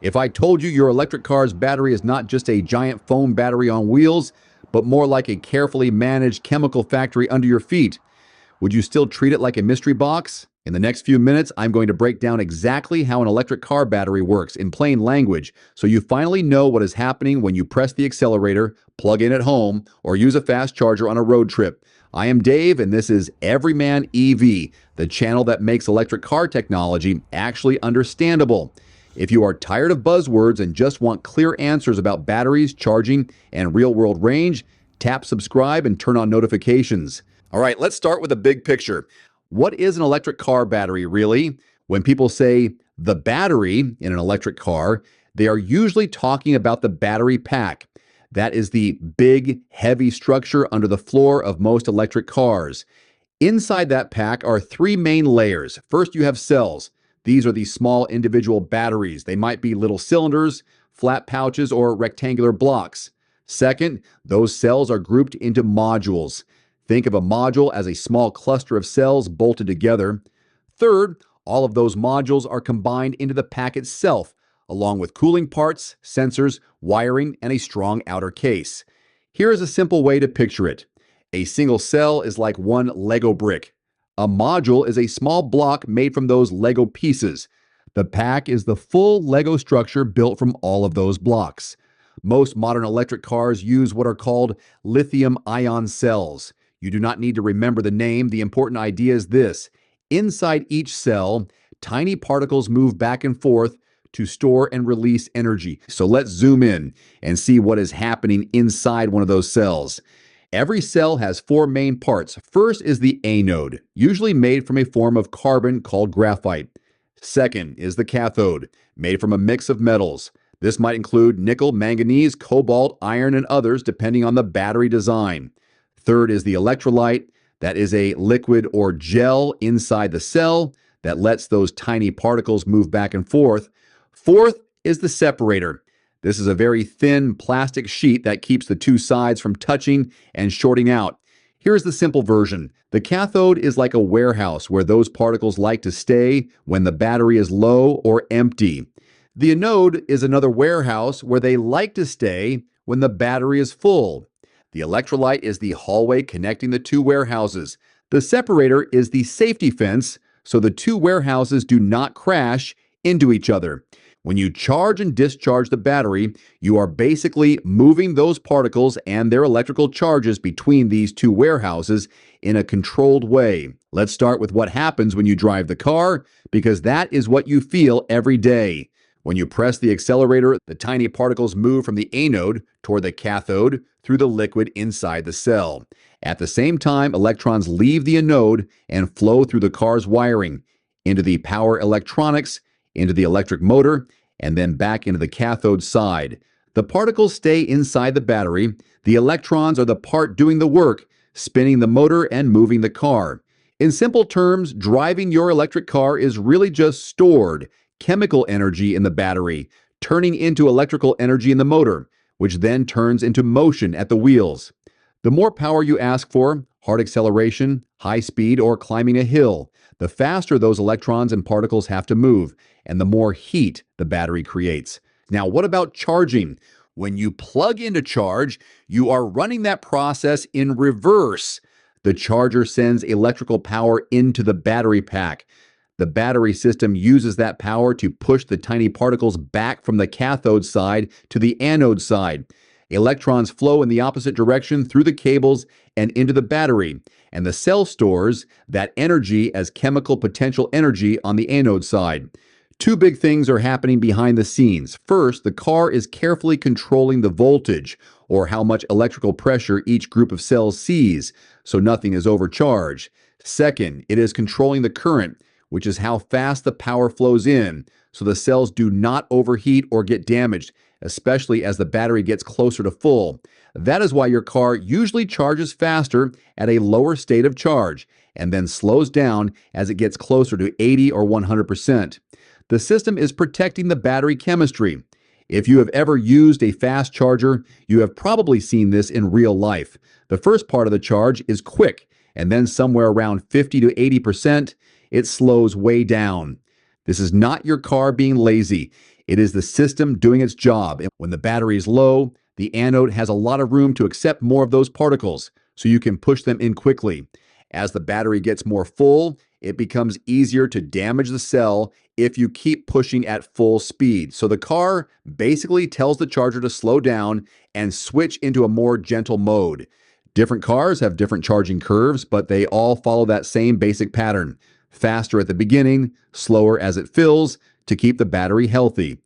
If I told you your electric car's battery is not just a giant foam battery on wheels, but more like a carefully managed chemical factory under your feet, would you still treat it like a mystery box? In the next few minutes, I'm going to break down exactly how an electric car battery works in plain language so you finally know what is happening when you press the accelerator, plug in at home, or use a fast charger on a road trip. I am Dave, and this is Everyman EV, the channel that makes electric car technology actually understandable. If you are tired of buzzwords and just want clear answers about batteries, charging, and real-world range, tap subscribe and turn on notifications. All right, let's start with a big picture. What is an electric car battery, really? When people say the battery in an electric car, they are usually talking about the battery pack. That is the big, heavy structure under the floor of most electric cars. Inside that pack are three main layers. First, you have cells. These are the small individual batteries. They might be little cylinders, flat pouches, or rectangular blocks. Second, those cells are grouped into modules. Think of a module as a small cluster of cells bolted together. Third, all of those modules are combined into the pack itself, along with cooling parts, sensors, wiring, and a strong outer case. Here is a simple way to picture it. A single cell is like one Lego brick. A module is a small block made from those Lego pieces. The pack is the full Lego structure built from all of those blocks. Most modern electric cars use what are called lithium-ion cells. You do not need to remember the name. The important idea is this. Inside each cell, tiny particles move back and forth to store and release energy. So let's zoom in and see what is happening inside one of those cells. Every cell has four main parts. First is the anode, usually made from a form of carbon called graphite. Second is the cathode, made from a mix of metals. This might include nickel, manganese, cobalt, iron, and others depending on the battery design. Third is the electrolyte. That is a liquid or gel inside the cell that lets those tiny particles move back and forth. Fourth is the separator. This is a very thin plastic sheet that keeps the two sides from touching and shorting out. Here's the simple version. The cathode is like a warehouse where those particles like to stay when the battery is low or empty. The anode is another warehouse where they like to stay when the battery is full. The electrolyte is the hallway connecting the two warehouses. The separator is the safety fence so the two warehouses do not crash into each other. When you charge and discharge the battery, you are basically moving those particles and their electrical charges between these two warehouses in a controlled way. Let's start with what happens when you drive the car, because that is what you feel every day. When you press the accelerator, the tiny particles move from the anode toward the cathode through the liquid inside the cell. At the same time, electrons leave the anode and flow through the car's wiring into the power electronics, into the electric motor, and then back into the cathode side. The particles stay inside the battery. The electrons are the part doing the work, spinning the motor and moving the car. In simple terms, driving your electric car is really just stored chemical energy in the battery, turning into electrical energy in the motor, which then turns into motion at the wheels. The more power you ask for, hard acceleration, high speed, or climbing a hill, the faster those electrons and particles have to move, and the more heat the battery creates. Now, what about charging? When you plug in to charge, you are running that process in reverse. The charger sends electrical power into the battery pack. The battery system uses that power to push the tiny particles back from the cathode side to the anode side. Electrons flow in the opposite direction through the cables and into the battery, and the cell stores that energy as chemical potential energy on the anode side. Two big things are happening behind the scenes. First, the car is carefully controlling the voltage, or how much electrical pressure each group of cells sees, so nothing is overcharged. Second, it is controlling the current, which is how fast the power flows in, so the cells do not overheat or get damaged, especially as the battery gets closer to full. That is why your car usually charges faster at a lower state of charge, and then slows down as it gets closer to 80 or 100%. The system is protecting the battery chemistry. If you have ever used a fast charger, you have probably seen this in real life. The first part of the charge is quick, and then somewhere around 50 to 80%, it slows way down. This is not your car being lazy. It is the system doing its job. And when the battery is low, the anode has a lot of room to accept more of those particles, so you can push them in quickly. As the battery gets more full, it becomes easier to damage the cell if you keep pushing at full speed. So the car basically tells the charger to slow down and switch into a more gentle mode. Different cars have different charging curves, but they all follow that same basic pattern. Faster at the beginning, slower as it fills to keep the battery healthy.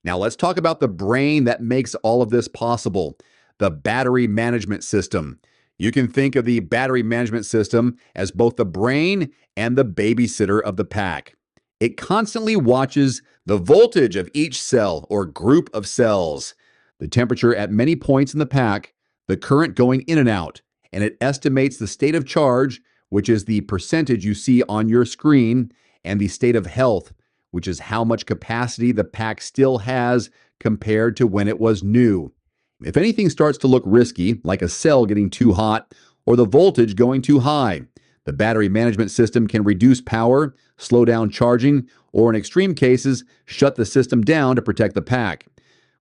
Now let's talk about the brain that makes all of this possible, the battery management system. You can think of the battery management system as both the brain and the babysitter of the pack. It constantly watches the voltage of each cell or group of cells, the temperature at many points in the pack, the current going in and out, and it estimates the state of charge, which is the percentage you see on your screen, and the state of health, which is how much capacity the pack still has compared to when it was new. If anything starts to look risky, like a cell getting too hot or the voltage going too high, the battery management system can reduce power, slow down charging, or in extreme cases, shut the system down to protect the pack.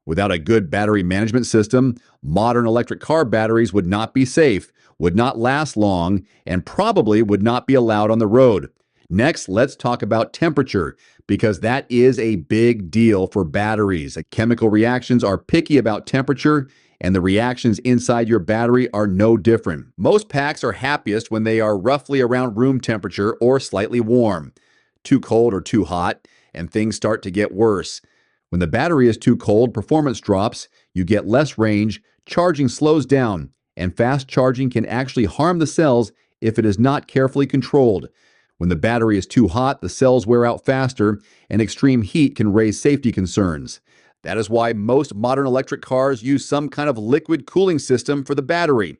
Without a good battery management system, modern electric car batteries would not be safe, would not last long, and probably would not be allowed on the road. Next, let's talk about temperature, because that is a big deal for batteries. Chemical reactions are picky about temperature, and the reactions inside your battery are no different. Most packs are happiest when they are roughly around room temperature or slightly warm. Too cold or too hot, and things start to get worse. When the battery is too cold, performance drops, you get less range, charging slows down, and fast charging can actually harm the cells if it is not carefully controlled. When the battery is too hot, the cells wear out faster, and extreme heat can raise safety concerns. That is why most modern electric cars use some kind of liquid cooling system for the battery.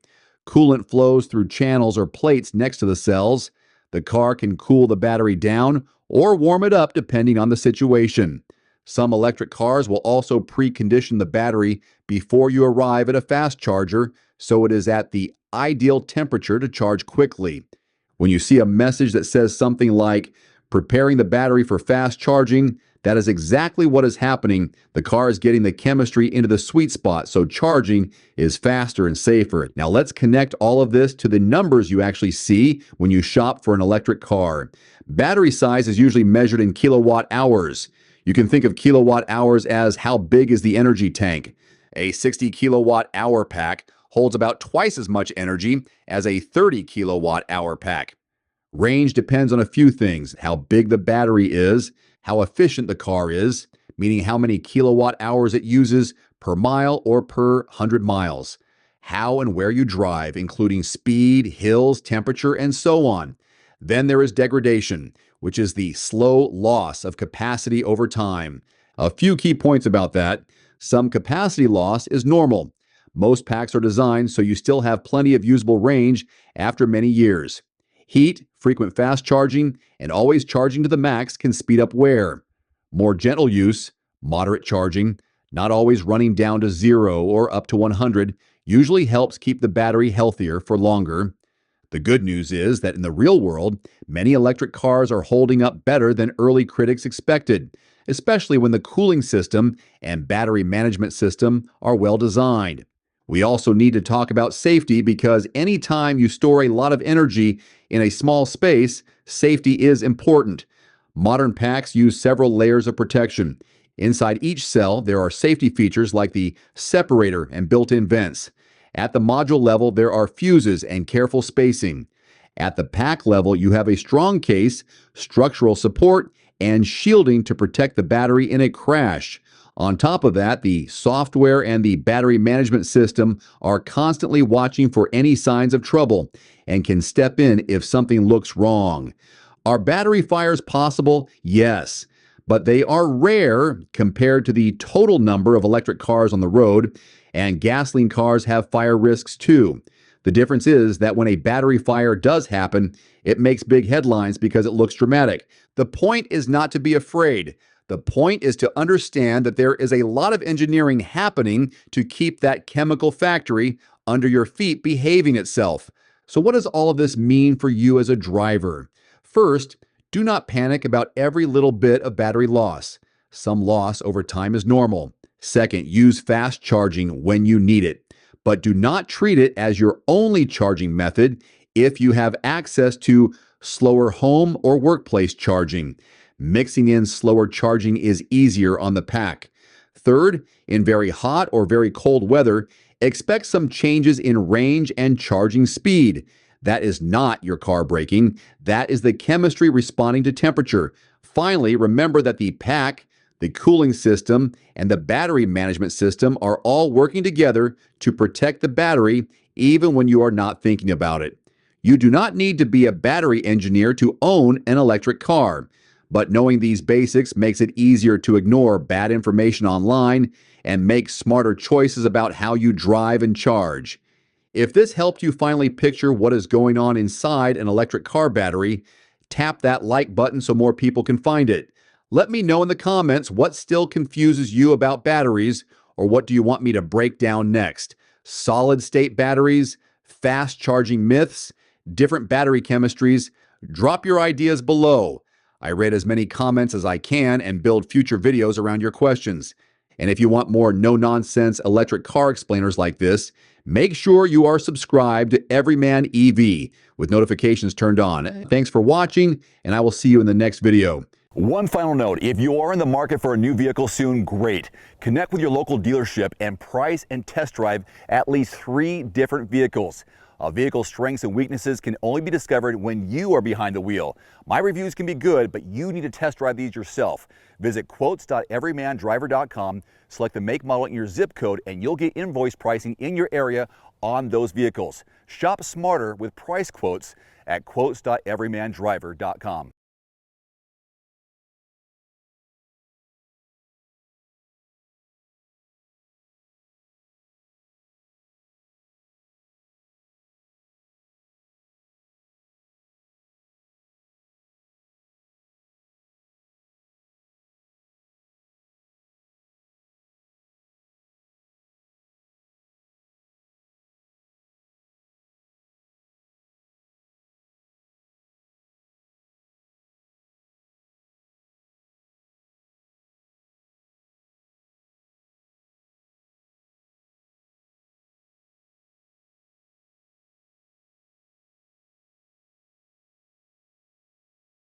Coolant flows through channels or plates next to the cells. The car can cool the battery down or warm it up depending on the situation. Some electric cars will also precondition the battery before you arrive at a fast charger, so it is at the ideal temperature to charge quickly. When you see a message that says something like, "Preparing the battery for fast charging," that is exactly what is happening. The car is getting the chemistry into the sweet spot, so charging is faster and safer. Now let's connect all of this to the numbers you actually see when you shop for an electric car. Battery size is usually measured in kilowatt hours. You can think of kilowatt hours as how big is the energy tank. A 60 kilowatt hour pack holds about twice as much energy as a 30 kilowatt hour pack. Range depends on a few things: how big the battery is, how efficient the car is, meaning how many kilowatt hours it uses per mile or per 100 miles, how and where you drive, including speed, hills, temperature, and so on. Then there is degradation, which is the slow loss of capacity over time. A few key points about that. Some capacity loss is normal. Most packs are designed so you still have plenty of usable range after many years. Heat, frequent fast charging, and always charging to the max can speed up wear. More gentle use, moderate charging, not always running down to 0 or up to 100, usually helps keep the battery healthier for longer. The good news is that in the real world, many electric cars are holding up better than early critics expected, especially when the cooling system and battery management system are well designed. We also need to talk about safety, because anytime you store a lot of energy in a small space, safety is important. Modern packs use several layers of protection. Inside each cell, there are safety features like the separator and built-in vents. At the module level, there are fuses and careful spacing. At the pack level, you have a strong case, structural support, and shielding to protect the battery in a crash. On top of that, the software and the battery management system are constantly watching for any signs of trouble and can step in if something looks wrong. Are battery fires possible? Yes, but they are rare compared to the total number of electric cars on the road, and gasoline cars have fire risks too. The difference is that when a battery fire does happen, it makes big headlines because it looks dramatic. The point is not to be afraid. The point is to understand that there is a lot of engineering happening to keep that chemical factory under your feet behaving itself. So what does all of this mean for you as a driver? First, Do not panic about every little bit of battery loss. Some loss over time is normal. Second, use fast charging when you need it, but do not treat it as your only charging method if you have access to slower home or workplace charging. Mixing in slower charging is easier on the pack. Third, in very hot or very cold weather, expect some changes in range and charging speed. That is not your car braking. That is the chemistry responding to temperature. Finally, remember that the pack, the cooling system, and the battery management system are all working together to protect the battery even when you are not thinking about it. You do not need to be a battery engineer to own an electric car, but knowing these basics makes it easier to ignore bad information online and make smarter choices about how you drive and charge. If this helped you finally picture what is going on inside an electric car battery, tap that like button so more people can find it. Let me know in the comments what still confuses you about batteries, or what do you want me to break down next? Solid state batteries, fast charging myths, different battery chemistries? Drop your ideas below. I read as many comments as I can and build future videos around your questions. And if you want more no-nonsense electric car explainers like this, make sure you are subscribed to Everyman EV with notifications turned on. Thanks for watching, and I will see you in the next video. One final note, if you are in the market for a new vehicle soon, great. Connect with your local dealership and price and test drive at least 3 different vehicles. A vehicle's strengths and weaknesses can only be discovered when you are behind the wheel. My reviews can be good, but you need to test drive these yourself. Visit quotes.everymandriver.com, select the make, model, and your zip code, and you'll get invoice pricing in your area on those vehicles. Shop smarter with price quotes at quotes.everymandriver.com.